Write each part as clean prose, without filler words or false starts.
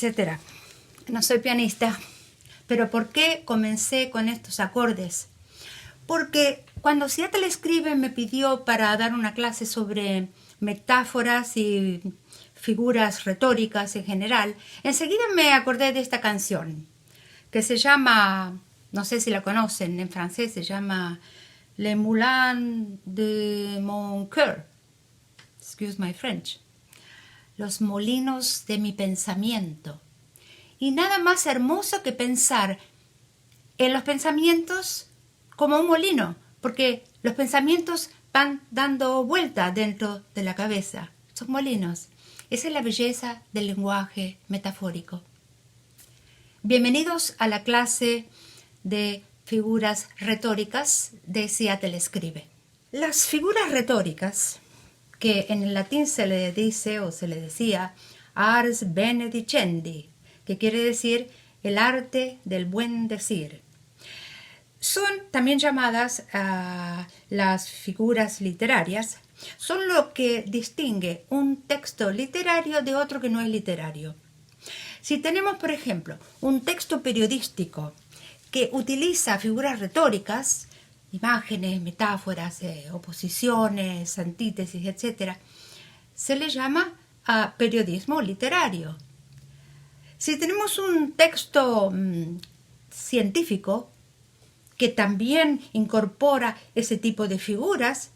etc. No soy pianista, pero ¿por qué comencé con estos acordes? Porque cuando Seattle Escribe me pidió para dar una clase sobre metáforas y figuras retóricas en general, enseguida me acordé de esta canción, que se llama, no sé si la conocen, en francés se llama Les Moulins de mon cœur. Excuse my French. Los molinos de mi pensamiento. Y nada más hermoso que pensar en los pensamientos como un molino, porque los pensamientos van dando vuelta dentro de la cabeza. Son molinos. Esa es la belleza del lenguaje metafórico. Bienvenidos a la clase de figuras retóricas de Seattle Escribe. Las figuras retóricas, que en el latín se le dice o se le decía ars benedicendi, que quiere decir el arte del buen decir, son también llamadas las figuras literarias. Son lo que distingue un texto literario de otro que no es literario. Si tenemos, por ejemplo, un texto periodístico que utiliza figuras retóricas, imágenes, metáforas, oposiciones, antítesis, etc., se le llama periodismo literario. Si tenemos un texto científico que también incorpora ese tipo de figuras,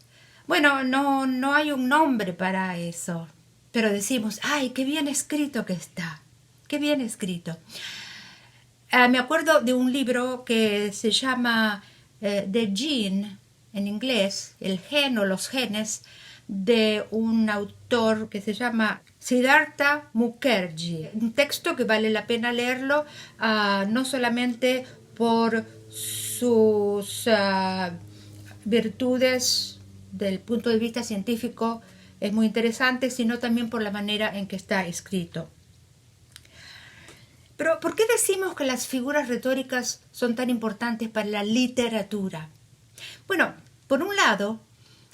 bueno, no hay un nombre para eso, pero decimos, ¡ay, qué bien escrito que está! ¡Qué bien escrito! Me acuerdo de un libro que se llama The Gene, en inglés, el gen o los genes, de un autor que se llama Siddhartha Mukherjee. Un texto que vale la pena leerlo, no solamente por sus virtudes del punto de vista científico, es muy interesante, sino también por la manera en que está escrito. Pero, ¿por qué decimos que las figuras retóricas son tan importantes para la literatura? Bueno, por un lado,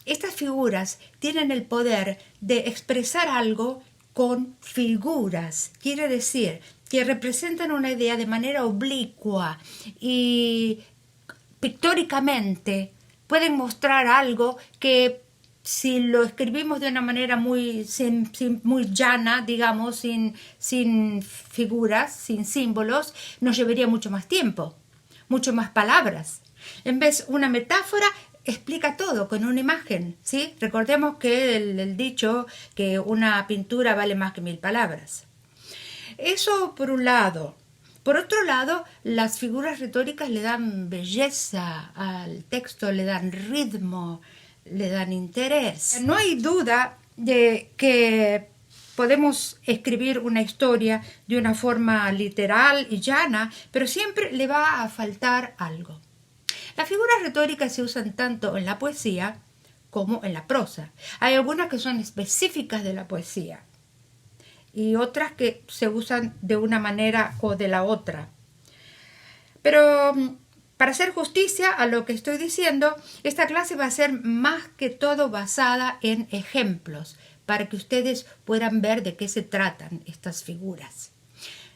estas figuras tienen el poder de expresar algo con figuras. Quiere decir que representan una idea de manera oblicua y pictóricamente pueden mostrar algo que si lo escribimos de una manera muy llana, digamos, sin figuras, sin símbolos, nos llevaría mucho más tiempo, mucho más palabras. En vez, una metáfora explica todo con una imagen, ¿sí? Recordemos que el dicho que una pintura vale más que 1000 palabras. Eso por un lado. Por otro lado, las figuras retóricas le dan belleza al texto, le dan ritmo, le dan interés. No hay duda de que podemos escribir una historia de una forma literal y llana, pero siempre le va a faltar algo. Las figuras retóricas se usan tanto en la poesía como en la prosa. Hay algunas que son específicas de la poesía y otras que se usan de una manera o de la otra. Pero para hacer justicia a lo que estoy diciendo, esta clase va a ser más que todo basada en ejemplos, para que ustedes puedan ver de qué se tratan estas figuras.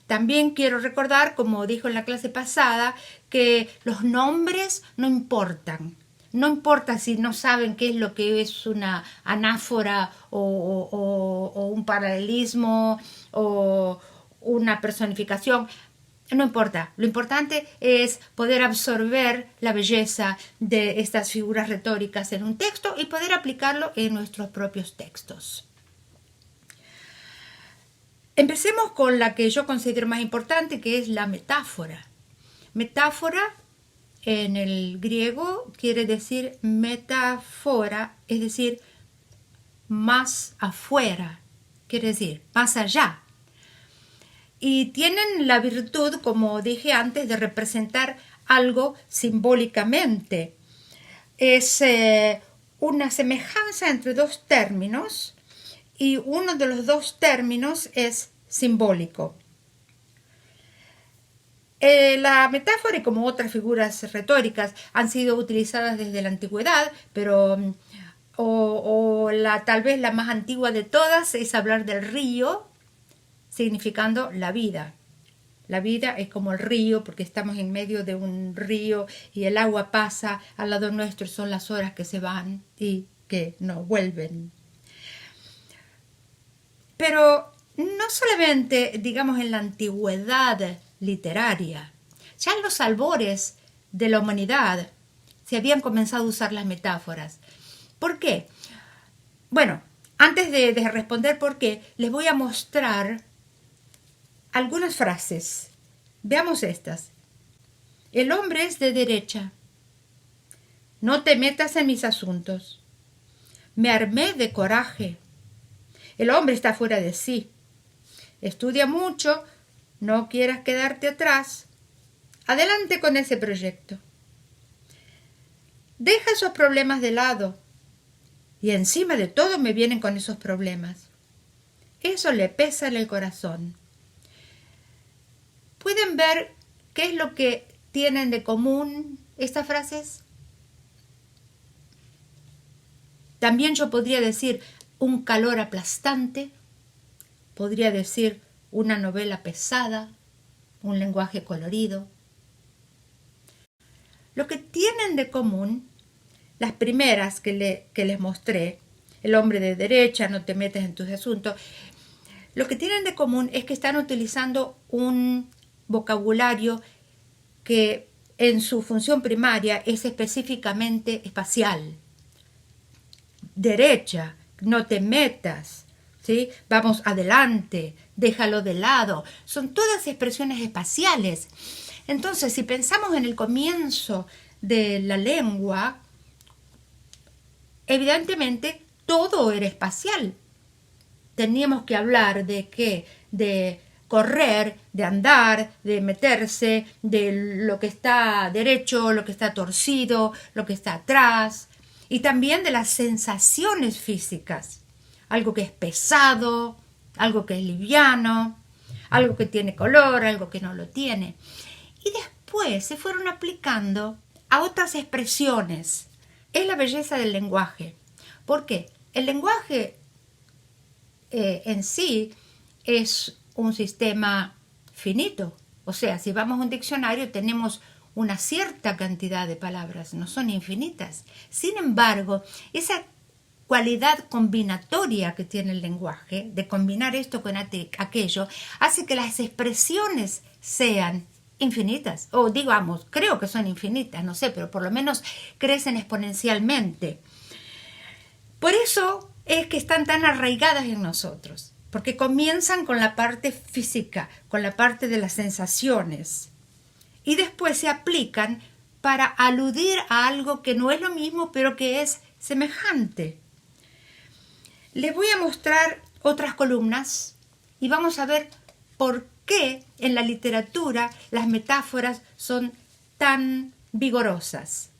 También quiero recordar, como dijo en la clase pasada, que los nombres no importan. No importa si no saben qué es lo que es una anáfora o un paralelismo o una personificación. No importa. Lo importante es poder absorber la belleza de estas figuras retóricas en un texto y poder aplicarlo en nuestros propios textos. Empecemos con la que yo considero más importante, que es la metáfora. Metáfora en el griego quiere decir metáfora, es decir, más afuera, quiere decir más allá. Y tienen la virtud, como dije antes, de representar algo simbólicamente. Es una semejanza entre dos términos y uno de los dos términos es simbólico. La metáfora, y como otras figuras retóricas, han sido utilizadas desde la antigüedad, pero tal vez la más antigua de todas es hablar del río, significando la vida. La vida es como el río, porque estamos en medio de un río y el agua pasa al lado nuestro, son las horas que se van y que no vuelven. Pero no solamente, digamos, en la antigüedad literaria, ya en los albores de la humanidad se habían comenzado a usar las metáforas. ¿Por qué? Bueno, antes de responder por qué, les voy a mostrar algunas frases. Veamos estas. El hombre es de derecha. No te metas en mis asuntos. Me armé de coraje. El hombre está fuera de sí. Estudia mucho. No quieras quedarte atrás. Adelante con ese proyecto. Deja esos problemas de lado. Y encima de todo me vienen con esos problemas. Eso le pesa en el corazón. ¿Pueden ver qué es lo que tienen de común estas frases? También yo podría decir un calor aplastante, podría decir una novela pesada, un lenguaje colorido. Lo que tienen de común, las primeras que les mostré, el hombre de derecha, no te metes en tus asuntos, lo que tienen de común es que están utilizando un vocabulario que en su función primaria es específicamente espacial. Derecha, no te metas, ¿sí? Vamos adelante, déjalo de lado. Son todas expresiones espaciales. Entonces, si pensamos en el comienzo de la lengua, evidentemente todo era espacial. Teníamos que hablar de qué, de correr, de andar, de meterse, de lo que está derecho, lo que está torcido, lo que está atrás, y también de las sensaciones físicas, algo que es pesado, algo que es liviano, algo que tiene color, algo que no lo tiene. Y después se fueron aplicando a otras expresiones. Es la belleza del lenguaje. ¿Por qué? El lenguaje en sí es un sistema finito. O sea, si vamos a un diccionario tenemos una cierta cantidad de palabras, no son infinitas. Sin embargo, esa cualidad combinatoria que tiene el lenguaje, de combinar esto con aquello, hace que las expresiones sean infinitas. O digamos, creo que son infinitas, no sé, pero por lo menos crecen exponencialmente. Por eso es que están tan arraigadas en nosotros, porque comienzan con la parte física, con la parte de las sensaciones, y después se aplican para aludir a algo que no es lo mismo, pero que es semejante. Les voy a mostrar otras columnas y vamos a ver por qué en la literatura las metáforas son tan vigorosas.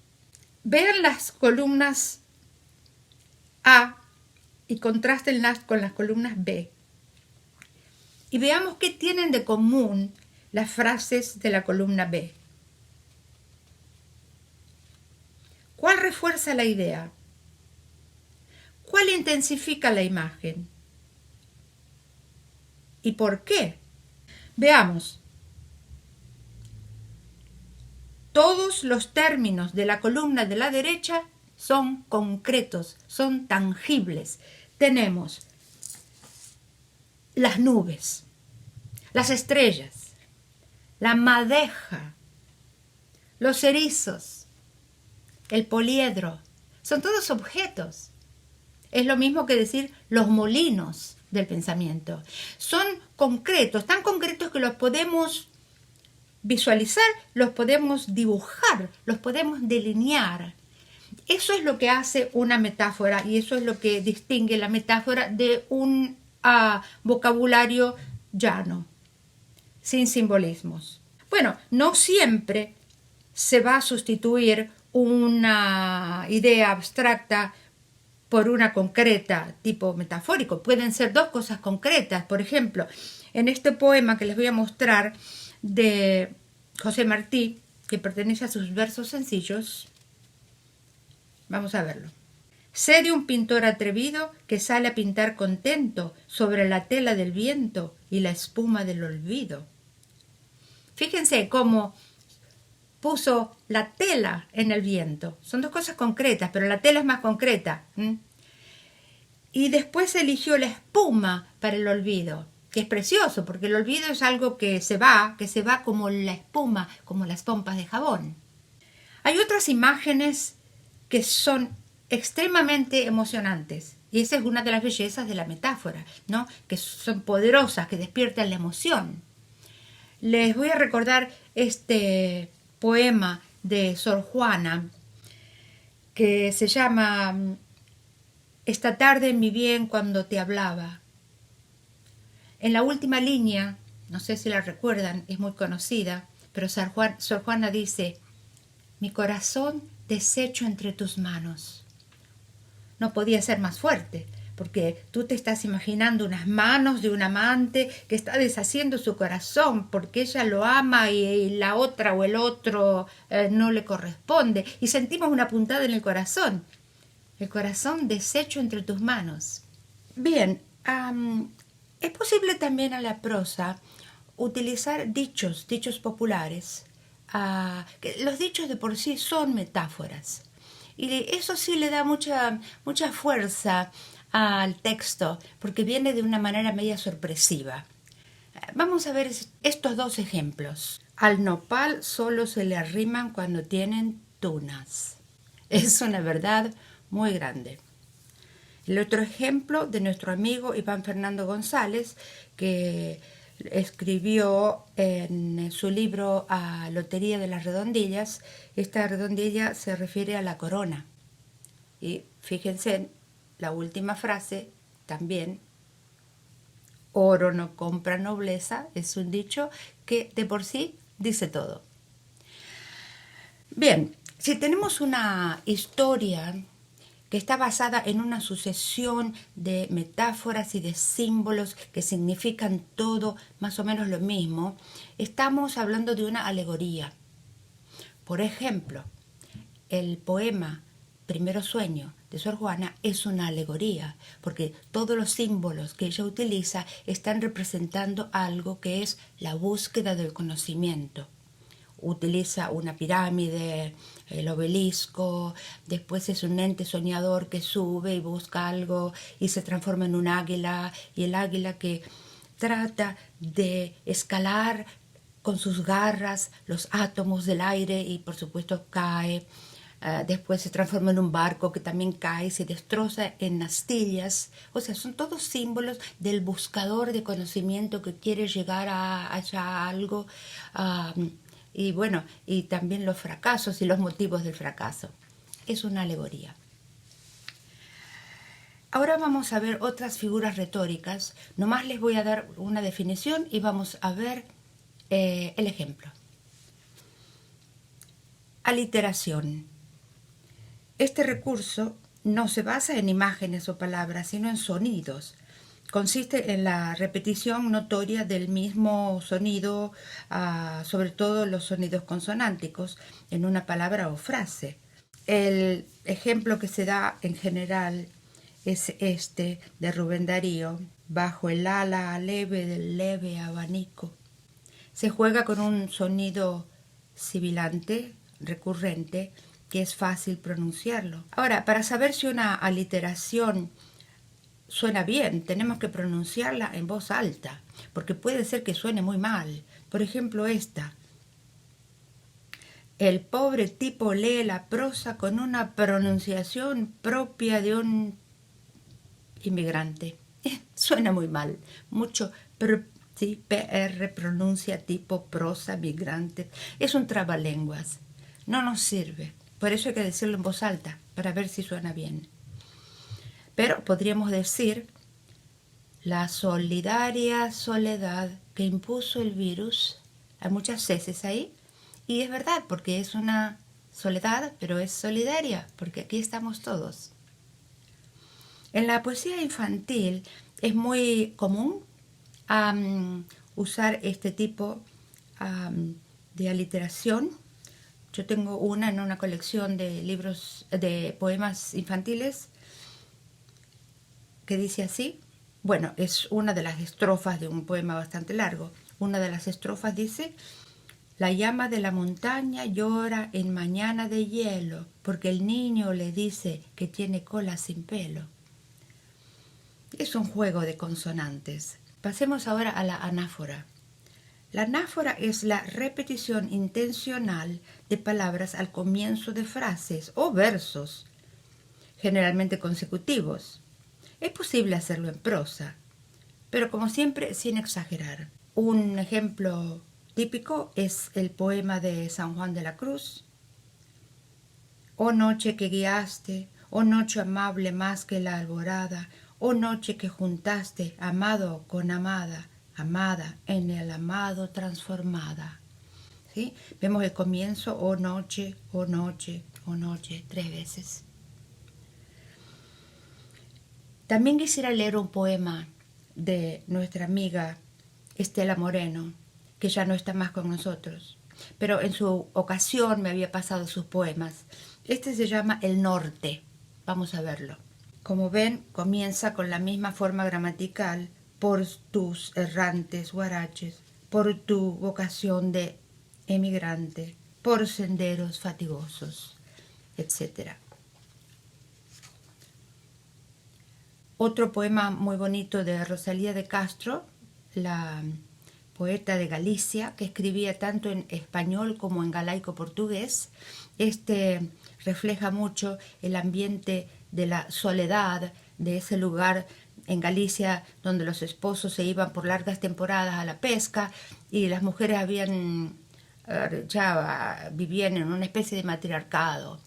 Vean las columnas A y contrástenlas con las columnas B. Y veamos qué tienen de común las frases de la columna B. ¿Cuál refuerza la idea? ¿Cuál intensifica la imagen? ¿Y por qué? Veamos. Todos los términos de la columna de la derecha son concretos, son tangibles. Tenemos las nubes, las estrellas, la madeja, los erizos, el poliedro. Son todos objetos. Es lo mismo que decir los molinos del pensamiento. Son concretos, tan concretos que los podemos visualizar, los podemos dibujar, los podemos delinear. Eso es lo que hace una metáfora y eso es lo que distingue la metáfora de un vocabulario llano, sin simbolismos. Bueno, no siempre se va a sustituir una idea abstracta por una concreta, tipo metafórico. Pueden ser dos cosas concretas. Por ejemplo, en este poema que les voy a mostrar de José Martí, que pertenece a sus versos sencillos, vamos a verlo. Sé de un pintor atrevido que sale a pintar contento sobre la tela del viento y la espuma del olvido. Fíjense cómo puso la tela en el viento. Son dos cosas concretas, pero la tela es más concreta. Y después eligió la espuma para el olvido, que es precioso, porque el olvido es algo que se va como la espuma, como las pompas de jabón. Hay otras imágenes que son extremadamente emocionantes, y esa es una de las bellezas de la metáfora, ¿no? Que son poderosas, que despiertan la emoción. Les voy a recordar este poema de Sor Juana, que se llama Esta tarde, mi bien, cuando te hablaba. En la última línea, no sé si la recuerdan, es muy conocida, pero Sor Juana dice: mi corazón deshecho entre tus manos. No podía ser más fuerte, porque tú te estás imaginando unas manos de un amante que está deshaciendo su corazón porque ella lo ama y la otra o el otro no le corresponde. Y sentimos una puntada en el corazón deshecho entre tus manos. Bien, es posible también a la prosa utilizar dichos populares. Los dichos de por sí son metáforas. Y eso sí le da mucha fuerza al texto, porque viene de una manera media sorpresiva. Vamos a ver estos dos ejemplos. Al nopal solo se le arriman cuando tienen tunas. Es una verdad muy grande. El otro ejemplo de nuestro amigo Iván Fernando González, que escribió en su libro A Lotería de las Redondillas. Esta redondilla se refiere a la corona. Y fíjense, la última frase también, oro no compra nobleza, es un dicho que de por sí dice todo. Bien, si tenemos una historia que está basada en una sucesión de metáforas y de símbolos que significan todo más o menos lo mismo, estamos hablando de una alegoría. Por ejemplo, el poema Primero Sueño de Sor Juana es una alegoría, porque todos los símbolos que ella utiliza están representando algo que es la búsqueda del conocimiento. Utiliza una pirámide, el obelisco, después es un ente soñador que sube y busca algo y se transforma en un águila, y el águila que trata de escalar con sus garras los átomos del aire y por supuesto cae. Después se transforma en un barco que también cae, se destroza en astillas. O sea, son todos símbolos del buscador de conocimiento que quiere llegar a algo. Y bueno, y también los fracasos y los motivos del fracaso. Es una alegoría. Ahora vamos a ver otras figuras retóricas. Nomás les voy a dar una definición y vamos a ver el ejemplo. Aliteración. Este recurso no se basa en imágenes o palabras, sino en sonidos. Consiste en la repetición notoria del mismo sonido, sobre todo los sonidos consonánticos, en una palabra o frase. El ejemplo que se da en general es este de Rubén Darío: bajo el ala leve del leve abanico. Se juega con un sonido sibilante, recurrente, que es fácil pronunciarlo. Ahora, para saber si una aliteración suena bien, tenemos que pronunciarla en voz alta, porque puede ser que suene muy mal. Por ejemplo, esta. El pobre tipo lee la prosa con una pronunciación propia de un inmigrante. Suena muy mal. Mucho sí, PR pronuncia tipo prosa migrante. Es un trabalenguas. No nos sirve. Por eso hay que decirlo en voz alta, para ver si suena bien. Pero podríamos decir: la solidaria soledad que impuso el virus. Hay muchas veces ahí. Y es verdad, porque es una soledad, pero es solidaria, porque aquí estamos todos. En la poesía infantil es muy común usar este tipo de aliteración. Yo tengo en una colección de libros de poemas infantiles, que dice así. Bueno, es una de las estrofas de un poema bastante largo. Una de las estrofas dice: la llama de la montaña llora en mañana de hielo, porque el niño le dice que tiene cola sin pelo. Es un juego de consonantes. Pasemos ahora a la anáfora. La anáfora es la repetición intencional de palabras al comienzo de frases o versos, generalmente consecutivos. Es posible hacerlo en prosa, pero como siempre sin exagerar. Un ejemplo típico es el poema de San Juan de la Cruz. Oh noche que guiaste, oh noche amable más que la alborada, oh noche que juntaste amado con amada, amada en el amado transformada. ¿Sí? Vemos el comienzo, oh noche, oh noche, oh noche, 3 veces. También quisiera leer un poema de nuestra amiga Estela Moreno, que ya no está más con nosotros, pero en su ocasión me había pasado sus poemas. Este se llama El Norte. Vamos a verlo. Como ven, comienza con la misma forma gramatical: por tus errantes guaraches, por tu vocación de emigrante, por senderos fatigosos, etc. Otro poema muy bonito de Rosalía de Castro, la poeta de Galicia, que escribía tanto en español como en galaico portugués. Este refleja mucho el ambiente de la soledad de ese lugar en Galicia donde los esposos se iban por largas temporadas a la pesca y las mujeres ya vivían en una especie de matriarcado,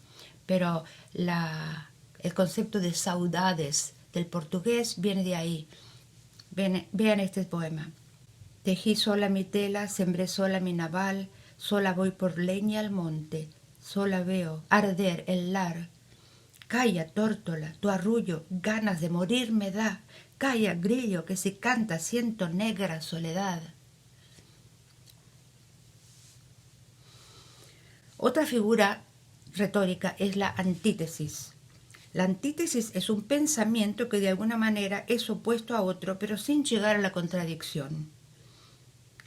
pero el concepto de saudades del portugués viene de ahí. Vean este poema. Tejí sola mi tela, sembré sola mi naval, sola voy por leña al monte, sola veo arder el lar. Calla, tórtola, tu arrullo, ganas de morir me da. Calla, grillo, que si canta siento negra soledad. Otra figura retórica es la antítesis. La antítesis es un pensamiento que de alguna manera es opuesto a otro, pero sin llegar a la contradicción.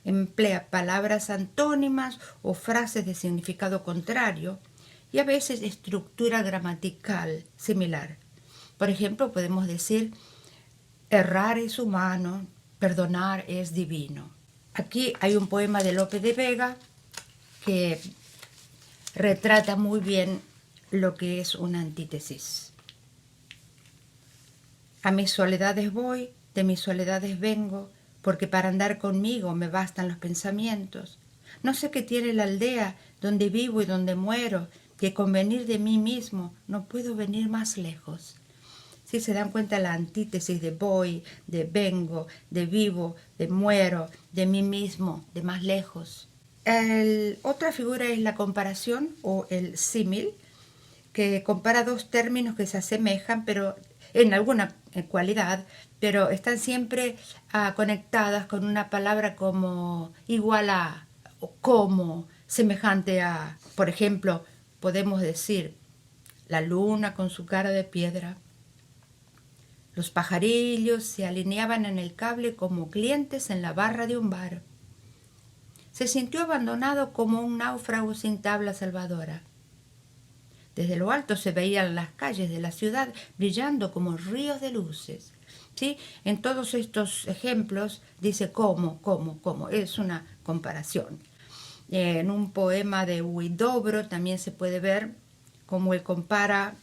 Emplea palabras antónimas o frases de significado contrario y a veces estructura gramatical similar. Por ejemplo, podemos decir: errar es humano, perdonar es divino. Aquí hay un poema de Lope de Vega que retrata muy bien lo que es una antítesis. A mis soledades voy, de mis soledades vengo, porque para andar conmigo me bastan los pensamientos. No sé qué tiene la aldea donde vivo y donde muero, que con venir de mí mismo no puedo venir más lejos. Si se dan cuenta, la antítesis de voy, de vengo, de vivo, de muero, de mí mismo, de más lejos. Otra figura es la comparación o el símil, que compara dos términos que se asemejan, pero en alguna cualidad, pero están siempre conectadas con una palabra como igual a, o como, semejante a. Por ejemplo, podemos decir: la luna con su cara de piedra. Los pajarillos se alineaban en el cable como clientes en la barra de un bar. Se sintió abandonado como un náufrago sin tabla salvadora. Desde lo alto se veían las calles de la ciudad brillando como ríos de luces. ¿Sí? En todos estos ejemplos dice cómo. Es una comparación. En un poema de Huidobro también se puede ver cómo él compara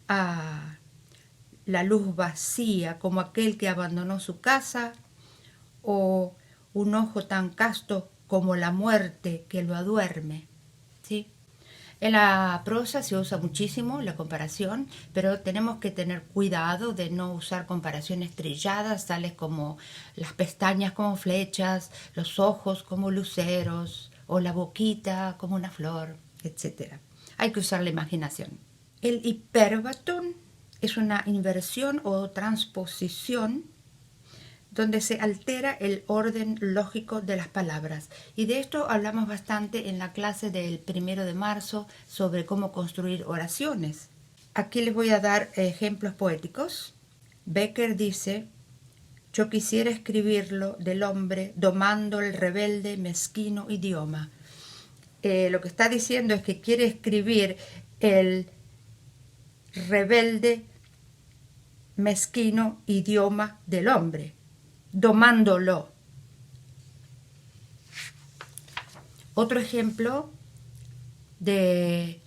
a la luz vacía como aquel que abandonó su casa, o un ojo tan casto como la muerte que lo aduerme. ¿Sí? En la prosa se usa muchísimo la comparación, pero tenemos que tener cuidado de no usar comparaciones trilladas, tales como las pestañas como flechas, los ojos como luceros, o la boquita como una flor, etc. Hay que usar la imaginación. El hiperbatón es una inversión o transposición donde se altera el orden lógico de las palabras. Y de esto hablamos bastante en la clase del 1 de marzo sobre cómo construir oraciones. Aquí les voy a dar ejemplos poéticos. Becker dice: yo quisiera escribirlo del hombre domando el rebelde mezquino idioma. Lo que está diciendo es que quiere escribir el rebelde mezquino idioma del hombre, domándolo. Otro ejemplo de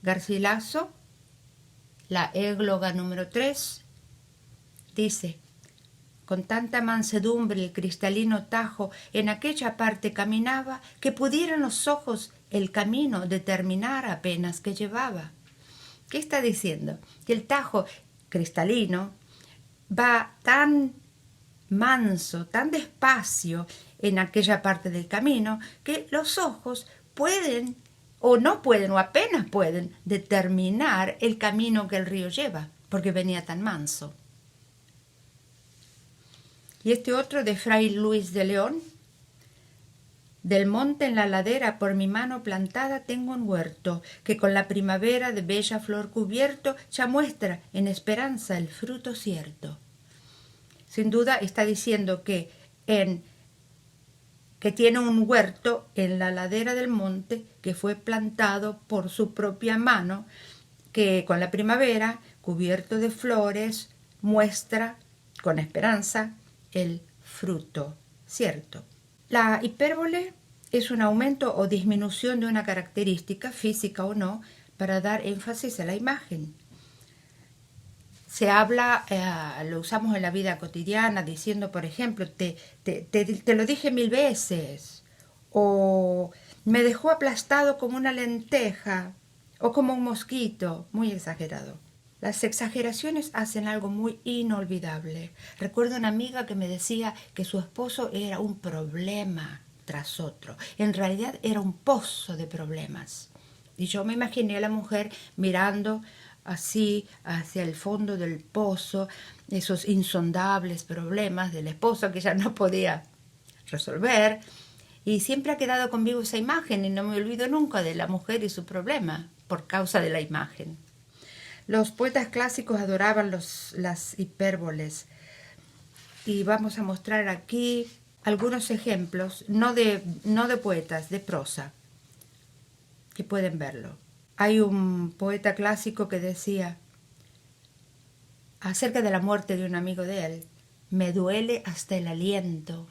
Garcilaso, la égloga número 3, dice: con tanta mansedumbre el cristalino Tajo en aquella parte caminaba, que pudieran los ojos el camino determinar apenas que llevaba. ¿Qué está diciendo? Que el Tajo cristalino va tan manso, tan despacio en aquella parte del camino, que los ojos pueden, o no pueden, o apenas pueden determinar el camino que el río lleva, porque venía tan manso. Y este otro de Fray Luis de León: del monte en la ladera por mi mano plantada tengo un huerto, que con la primavera de bella flor cubierto ya muestra en esperanza el fruto cierto. Sin duda está diciendo que tiene un huerto en la ladera del monte que fue plantado por su propia mano, que con la primavera, cubierto de flores, muestra con esperanza el fruto cierto. La hipérbole es un aumento o disminución de una característica, física o no, para dar énfasis a la imagen. Se habla, lo usamos en la vida cotidiana, diciendo, por ejemplo, te lo dije 1000 veces, o me dejó aplastado como una lenteja, o como un mosquito, muy exagerado. Las exageraciones hacen algo muy inolvidable. Recuerdo una amiga que me decía que su esposo era un problema tras otro. En realidad era un pozo de problemas. Y yo me imaginé a la mujer mirando así hacia el fondo del pozo, esos insondables problemas del esposo que ya no podía resolver. Y siempre ha quedado conmigo esa imagen y no me olvido nunca de la mujer y su problema por causa de la imagen. Los poetas clásicos adoraban las hipérboles y vamos a mostrar aquí algunos ejemplos, no de poetas, de prosa, que pueden verlo. Hay un poeta clásico que decía acerca de la muerte de un amigo de él: me duele hasta el aliento.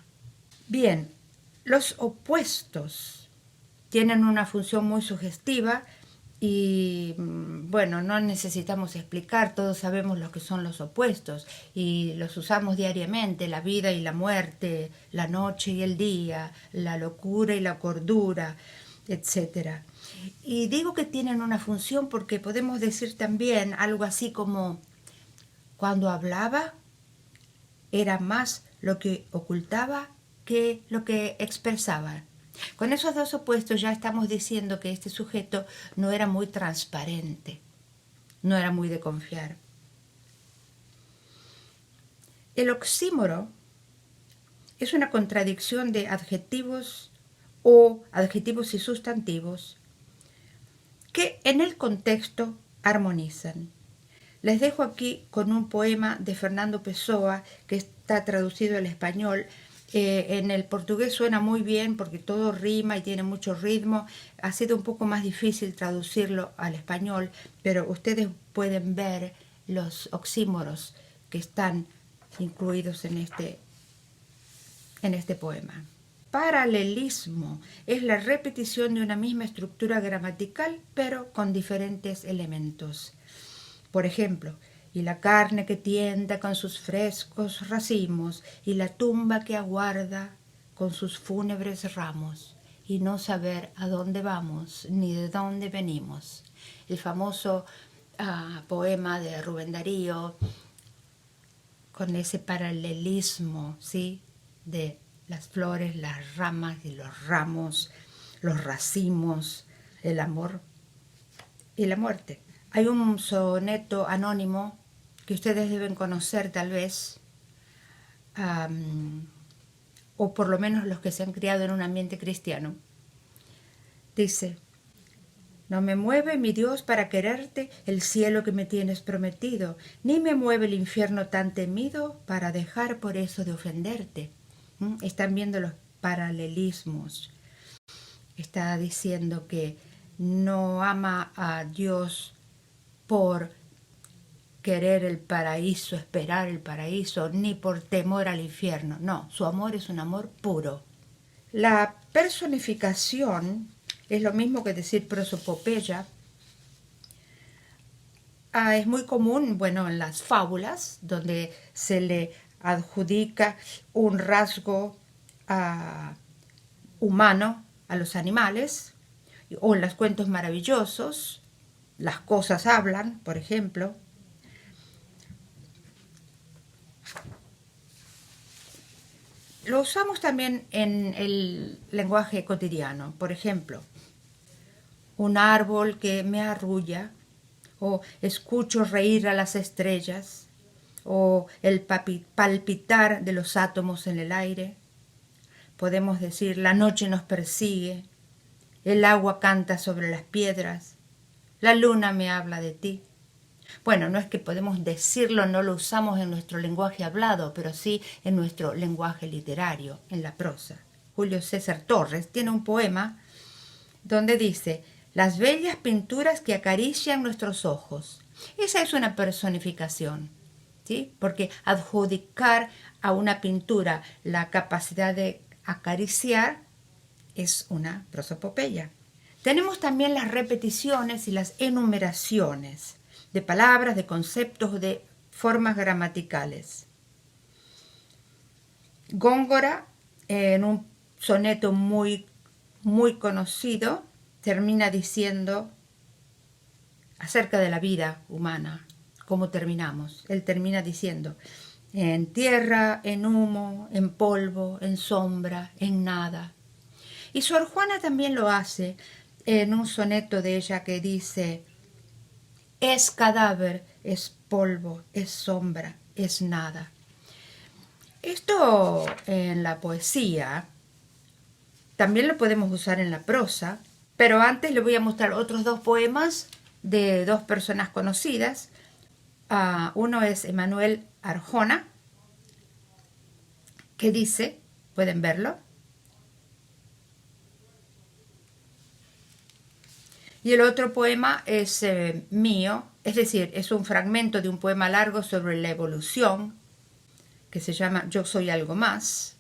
Bien, los opuestos tienen una función muy sugestiva. Y bueno, no necesitamos explicar, todos sabemos lo que son los opuestos y los usamos diariamente: la vida y la muerte, la noche y el día, la locura y la cordura, etc. Y digo que tienen una función porque podemos decir también algo así como: cuando hablaba era más lo que ocultaba que lo que expresaba. Con esos dos opuestos ya estamos diciendo que este sujeto no era muy transparente, no era muy de confiar. El oxímoro es una contradicción de adjetivos o adjetivos y sustantivos que en el contexto armonizan. Les dejo aquí con un poema de Fernando Pessoa que está traducido al español. En el portugués suena muy bien porque todo rima y tiene mucho ritmo. Ha sido un poco más difícil traducirlo al español, pero ustedes pueden ver los oxímoros que están incluidos en este poema. Paralelismo es la repetición de una misma estructura gramatical, pero con diferentes elementos. Por ejemplo, y la carne que tienta con sus frescos racimos, y la tumba que aguarda con sus fúnebres ramos, y no saber a dónde vamos ni de dónde venimos. El famoso poema de Rubén Darío, con ese paralelismo, ¿sí?, de las flores, las ramas y los ramos, los racimos, el amor y la muerte. Hay un soneto anónimo que ustedes deben conocer tal vez, o por lo menos los que se han criado en un ambiente cristiano. Dice: No me mueve, mi Dios, para quererte el cielo que me tienes prometido, ni me mueve el infierno tan temido para dejar por eso de ofenderte. Están viendo los paralelismos. Está diciendo que no ama a Dios por querer el paraíso, esperar el paraíso, ni por temor al infierno. No, su amor es un amor puro. La personificación es lo mismo que decir prosopopeya. Es muy común, bueno, en las fábulas, donde se le adjudica un rasgo humano a los animales, o en los cuentos maravillosos, las cosas hablan, por ejemplo. Lo usamos también en el lenguaje cotidiano, por ejemplo, un árbol que me arrulla, o escucho reír a las estrellas, o el palpitar de los átomos en el aire. Podemos decir, la noche nos persigue, el agua canta sobre las piedras, la luna me habla de ti. Bueno, no es que podemos decirlo, no lo usamos en nuestro lenguaje hablado, pero sí en nuestro lenguaje literario, en la prosa. Julio César Torres tiene un poema donde dice: las bellas pinturas que acarician nuestros ojos. Esa es una personificación, ¿sí? Porque adjudicar a una pintura la capacidad de acariciar es una prosopopeya. Tenemos también las repeticiones y las enumeraciones de palabras, de conceptos, de formas gramaticales. Góngora, en un soneto muy conocido, termina diciendo acerca de la vida humana, cómo terminamos. Él termina diciendo: en tierra, en humo, en polvo, en sombra, en nada. Y Sor Juana también lo hace en un soneto de ella que dice: es cadáver, es polvo, es sombra, es nada. Esto en la poesía también lo podemos usar en la prosa, pero antes le voy a mostrar otros dos poemas de dos personas conocidas. Uno es Emanuel Arjona, que dice, pueden verlo, y el otro poema es mío, es decir, es un fragmento de un poema largo sobre la evolución, que se llama Yo soy algo más.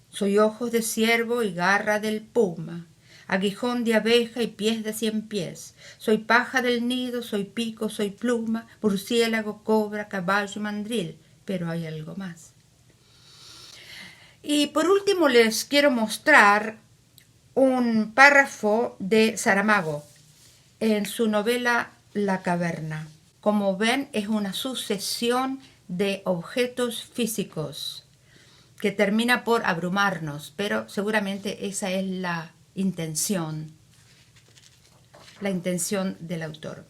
Soy ojos de ciervo y garra del puma, aguijón de abeja y pies de 100 pies. Soy paja del nido, soy pico, soy pluma, murciélago, cobra, caballo y mandril, pero hay algo más. Y por último les quiero mostrar un párrafo de Saramago en su novela La caverna. Como ven, es una sucesión de objetos físicos que termina por abrumarnos, pero seguramente esa es la intención del autor.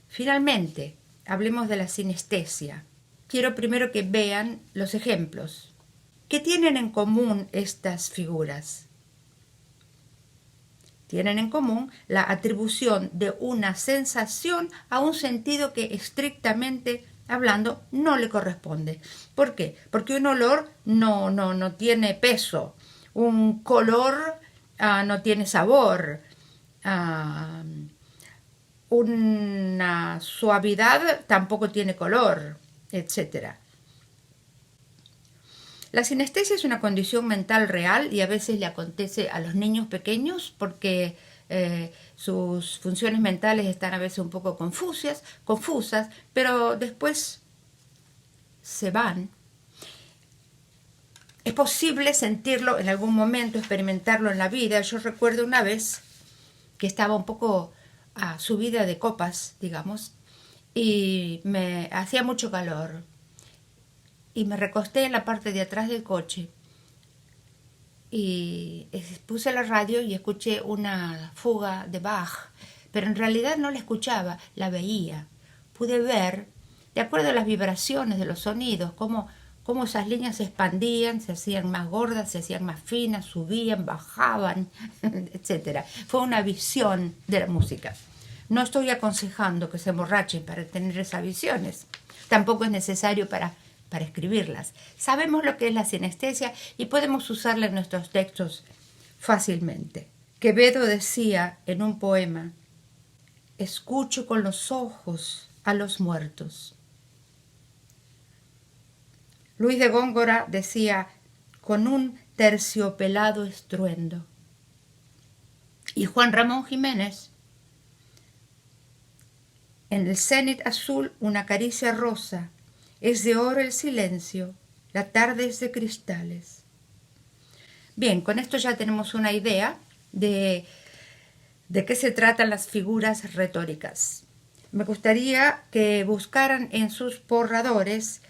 Finalmente, hablemos de la sinestesia. Quiero primero que vean los ejemplos. ¿Qué tienen en común estas figuras? Tienen en común la atribución de una sensación a un sentido que estrictamente hablando no le corresponde. ¿Por qué? Porque un olor no tiene peso, un color no tiene sabor, una suavidad tampoco tiene color, etc. La sinestesia es una condición mental real y a veces le acontece a los niños pequeños porque sus funciones mentales están a veces un poco confusas, pero después se van. Es posible sentirlo en algún momento, experimentarlo en la vida. Yo recuerdo una vez que estaba un poco subida de copas, digamos, y me hacía mucho calor. Y me recosté en la parte de atrás del coche y puse la radio y escuché una fuga de Bach, pero en realidad no la escuchaba, la veía. Pude ver, de acuerdo a las vibraciones de los sonidos, cómo cómo esas líneas se expandían, se hacían más gordas, se hacían más finas, subían, bajaban, etc. Fue una visión de la música. No estoy aconsejando que se emborrachen para tener esas visiones. Tampoco es necesario para escribirlas. Sabemos lo que es la sinestesia y podemos usarla en nuestros textos fácilmente. Quevedo decía en un poema: escucho con los ojos a los muertos. Luis de Góngora decía: con un terciopelado estruendo. Y Juan Ramón Jiménez: en el cenit azul una caricia rosa, es de oro el silencio, la tarde es de cristales. Bien, con esto ya tenemos una idea de qué se tratan las figuras retóricas. Me gustaría que buscaran en sus borradores,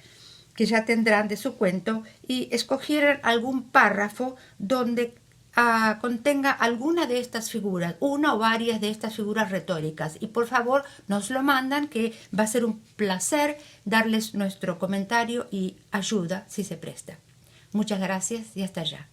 que ya tendrán de su cuento, y escogieran algún párrafo donde contenga alguna de estas figuras, una o varias de estas figuras retóricas. Y por favor nos lo mandan, que va a ser un placer darles nuestro comentario y ayuda si se presta. Muchas gracias y hasta allá.